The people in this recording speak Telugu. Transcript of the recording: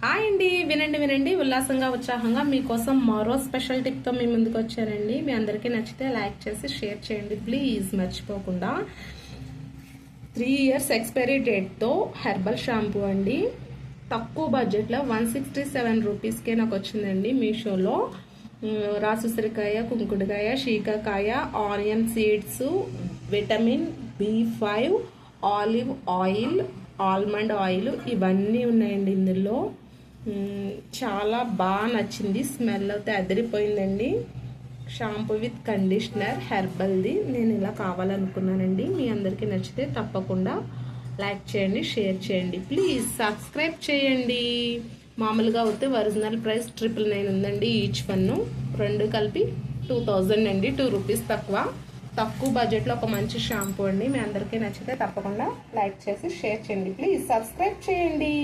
హాయ్ అండి, వినండి వినండి ఉల్లాసంగా ఉత్సాహంగా మీకోసం మరో స్పెషల్ టిప్తో మీ ముందుకు వచ్చానండి. మీ అందరికీ నచ్చితే లైక్ చేసి షేర్ చేయండి ప్లీజ్, మర్చిపోకుండా. 3 years ఎక్స్పైరీ డేట్తో హెర్బల్ షాంపూ అండి. తక్కువ బడ్జెట్లో 167 రూపీస్కే నాకు వచ్చిందండి మీషోలో. రాసుసిరికాయ, కుంకుడుకాయ, శీకాకాయ, onion seeds, vitamin B5, olive oil, almond oil ఇవన్నీ ఉన్నాయండి ఇందులో. చాలా బాగా నచ్చింది. స్మెల్ అయితే అదిరిపోయిందండి. షాంపూ విత్ కండిషనర్ హెర్బల్ది నేను ఇలా కావాలనుకున్నానండి. మీ అందరికీ నచ్చితే తప్పకుండా లైక్ చేయండి, షేర్ చేయండి ప్లీజ్, సబ్స్క్రైబ్ చేయండి. మామూలుగా అయితే ఒరిజినల్ ప్రైస్ 999 ఉందండి ఈచ్ వన్. రెండు కలిపి 2000 అండి, 2 రూపీస్ తక్కువ బడ్జెట్లో ఒక మంచి షాంపూ అండి. మీ అందరికీ నచ్చితే తప్పకుండా లైక్ చేసి షేర్ చేయండి ప్లీజ్, సబ్స్క్రైబ్ చేయండి.